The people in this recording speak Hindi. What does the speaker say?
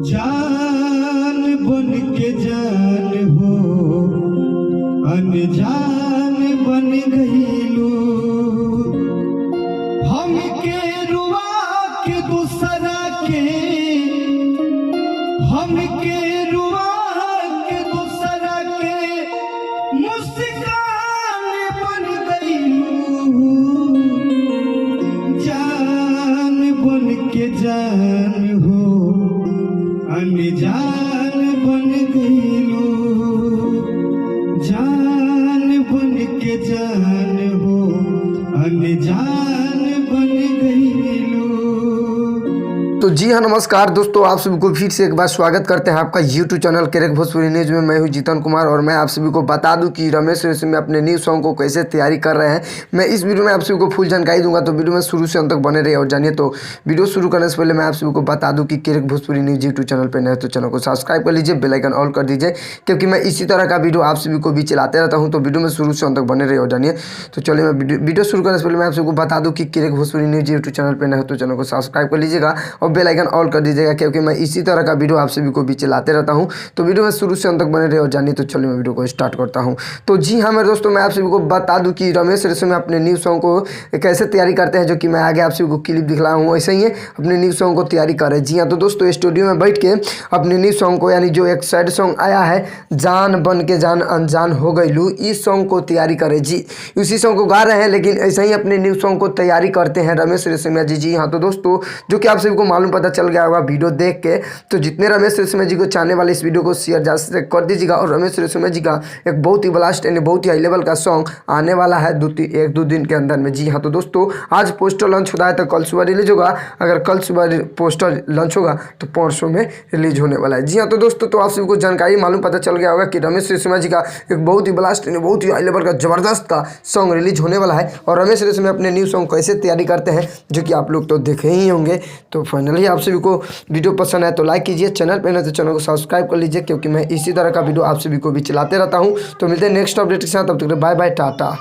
जान बन के जान हो अनजान बन गईलू हमके रुआ के दूसरा के हमके रुआ के दूसरा के मुस्कान बन गईलू जान बन के जान हो अनजान बन गईलू जान बन के जान हो अनजान बन गईलू। तो जी हाँ, नमस्कार दोस्तों, आप सभी को फिर से एक बार स्वागत करते हैं आपका YouTube channel crack Bhojpuri news में। मैं हूँ जीतन कुमार और मैं आप सभी को बता दूं कि रमेश रेशमिया में अपने न्यू सॉन्ग को कैसे तैयारी कर रहे हैं। मैं इस वीडियो में आप सभी को फुल जानकारी दूंगा, तो वीडियो में शुरू से अंत तक बने रहिए और जानिए। तो वीडियो शुरू करने से पहले मैं आप सभी को बता दूँ कि crack Bhojpuri news YouTube channel पर नए तो चैनल को सब्सक्राइब कर लीजिए, बेल आइकन ऑल कर दीजिए, क्योंकि मैं इसी तरह का वीडियो आप सभी को भी चलाते रहता हूँ। तो वीडियो में शुरू से अंत तक बने रहिए और जानिए। तो चलिए, मैं वीडियो शुरू करने से पहले मैं आप सबको बता दूँ कि crack Bhojpuri news YouTube channel पर नए तो चैनल को सब्सक्राइब कर लीजिएगा और बेल आइकन ऑल कर दीजिएगा, क्योंकि मैं इसी तरह का वीडियो आप सभी को भी चलाते रहता हूं। तो वीडियो में शुरू से अंत तक बने रहे और जानिए। तो चलिए, मैं वीडियो को स्टार्ट करता हूं। तो जी हाँ मेरे दोस्तों, मैं आप सभी को बता दूं कि रमेश रेशमिया अपने न्यू सॉन्ग को कैसे तैयारी करते हैं, जो कि मैं आगे आप सभी को क्लिप दिखला हूँ। वैसे ही अपने न्यू सॉन्ग को तैयारी कर रहे हैं। जी हाँ, तो दोस्तों स्टूडियो में बैठ के अपने न्यू सॉन्ग को, यानी जो एक सैड सॉन्ग आया है जान बन के जान अनजान हो गईलू, इस सॉन्ग को तैयारी करें। जी, उसी सॉन्ग को गा रहे हैं, लेकिन ऐसे ही अपने न्यू सॉन्ग को तैयारी करते हैं रमेश रेशमिया जी। जी हाँ, तो दोस्तों जो कि आप सभी को मालूम पता चल गया होगा वीडियो देख के, तो जितने रमेश रेशमिया जी को चाहने वाले इस वीडियो को शेयर ज़्यादा से कर दीजिएगा। और रमेश रेशमिया जी का एक बहुत ही ब्लास्ट यानी बहुत ही हाई लेवल का सॉन्ग आने वाला है एक दो दिन के अंदर में। जी हाँ, तो दोस्तों आज पोस्टर लॉन्च होता है, तो कल सुबह रिलीज होगा। अगर कल सुबह पोस्टर लॉन्च होगा तो परसों में रिलीज होने वाला है। जी हाँ, तो दोस्तों तो आप सभी को जानकारी मालूम पता चल गया होगा कि रमेश रेशमिया जी का एक बहुत ही ब्लास्ट यानी बहुत ही हाई लेवल का जबरदस्त का सॉन्ग रिलीज होने वाला है। और रमेश रेशमिया अपने न्यू सॉन्ग कैसे तैयारी करते हैं, जो कि आप लोग तो देखे ही होंगे। तो फाइनली आप सभी को वीडियो पसंद है तो लाइक कीजिए, चैनल पे ना तो चैनल को सब्सक्राइब कर लीजिए, क्योंकि मैं इसी तरह का वीडियो आप सभी को भी चलाते रहता हूं। तो मिलते हैं नेक्स्ट अपडेट के साथ, तब तक बाय बाय, टाटा।